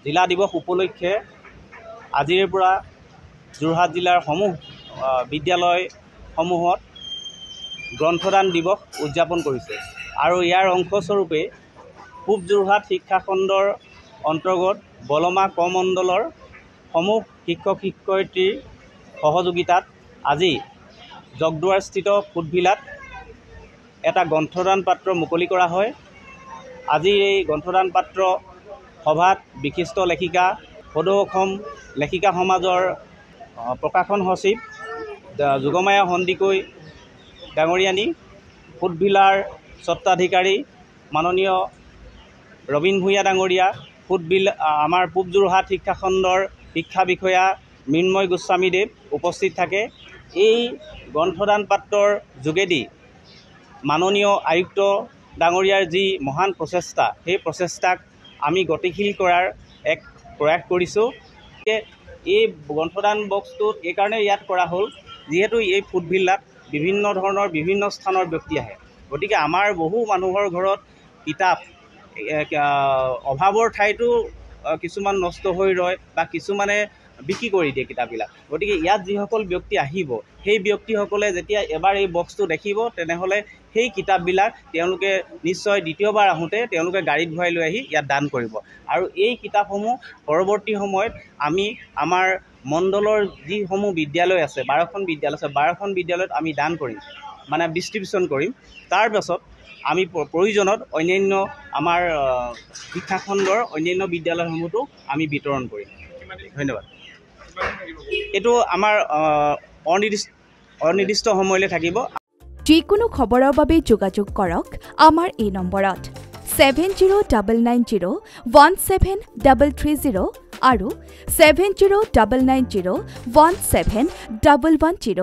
জিলা দিৱস উপলক্ষে আজিৰ পৰা যোৰহাট জিলাৰ সমূহ বিদ্যালয়সমূহত গ্ৰন্থদান দিৱস উদযাপন কৰিছে আৰু ইয়াৰ অংশস্বৰূপে পূব যোৰহাট শিক্ষাখণ্ডৰ অন্তৰ্গত বলমা ক মণ্ডলৰ সমূহ শিক্ষক শিক্ষয়িত্ৰীৰ সহযোগিতাত আজি জগদুৱাৰস্থিত ফুটভিলাত এটা গ্ৰন্থদান পাত্ৰ মুকলি কৰা হয়। আজিৰ এই গ্ৰন্থদান পাত্ৰ সভাত বিশিষ্ট লেখিকা সদৌ অসম লেখিকা সমাজৰ প্ৰকাশন সচিব যোগমায়া সন্দিকৈ ডাঙৰীয়ানী, ফুটভিলাৰ স্বত্বাধিকাৰী মাননীয় ৰবীন ভূঞা ডাঙৰীয়া, আমাৰ পূব যোৰহাট শিক্ষাখণ্ডৰ শিক্ষা বিষয়া মৃন্ময় গোস্বামীদেৱ উপস্থিত থাকে। এই গ্ৰন্থদান পাত্ৰৰ যোগেদি মাননীয় আয়ুক্ত ডাঙৰীয়াৰ যি মহান প্ৰচেষ্টা, সেই প্ৰচেষ্টাক আমি গতিশীল কৰাৰ এক প্ৰয়াস কৰিছোঁ। এই গ্ৰন্থদান বক্সটো এইকাৰণে ইয়াত কৰা হ'ল, যিহেতু এই ফুটভিলাত বিভিন্ন ধৰণৰ বিভিন্ন স্থানৰ ব্যক্তি আহে, গতিকে আমাৰ বহু মানুহৰ ঘৰত কিতাপ অভাৱৰ ঠাইতো কিছুমান নষ্ট হৈ ৰয় বা কিছুমানে বিক্ৰী কৰি দিয়ে কিতাপবিলাক। গতিকে ইয়াত যিসকল ব্যক্তি আহিব, সেই ব্যক্তিসকলে যেতিয়া এবাৰ এই বক্সটো দেখিব, তেনেহ'লে সেই কিতাপবিলাক তেওঁলোকে নিশ্চয় দ্বিতীয়বাৰ আহোঁতে তেওঁলোকে গাড়ীত ভৰাই লৈ আহি ইয়াত দান কৰিব। আৰু এই কিতাপসমূহ পৰৱৰ্তী সময়ত আমি আমাৰ মণ্ডলৰ যিসমূহ বিদ্যালয় আছে, 12খন বিদ্যালয় আছে, 12খন বিদ্যালয়ত আমি দান কৰিম, মানে ডিষ্ট্ৰিবিউশ্যন কৰিম। তাৰ পাছত আমি প্ৰয়োজনত অন্যান্য আমাৰ শিক্ষাখণ্ডৰ অন্যান্য বিদ্যালয়সমূহতো আমি বিতৰণ কৰিম। ধন্যবাদ। এইটো আমাৰ অনিৰ্দিষ্ট সময়লৈ থাকিব। যিকোনো খবৰৰ বাবে যোগাযোগ কৰক আমাৰ এই নম্বৰত 7099017330 আৰু 7099017110।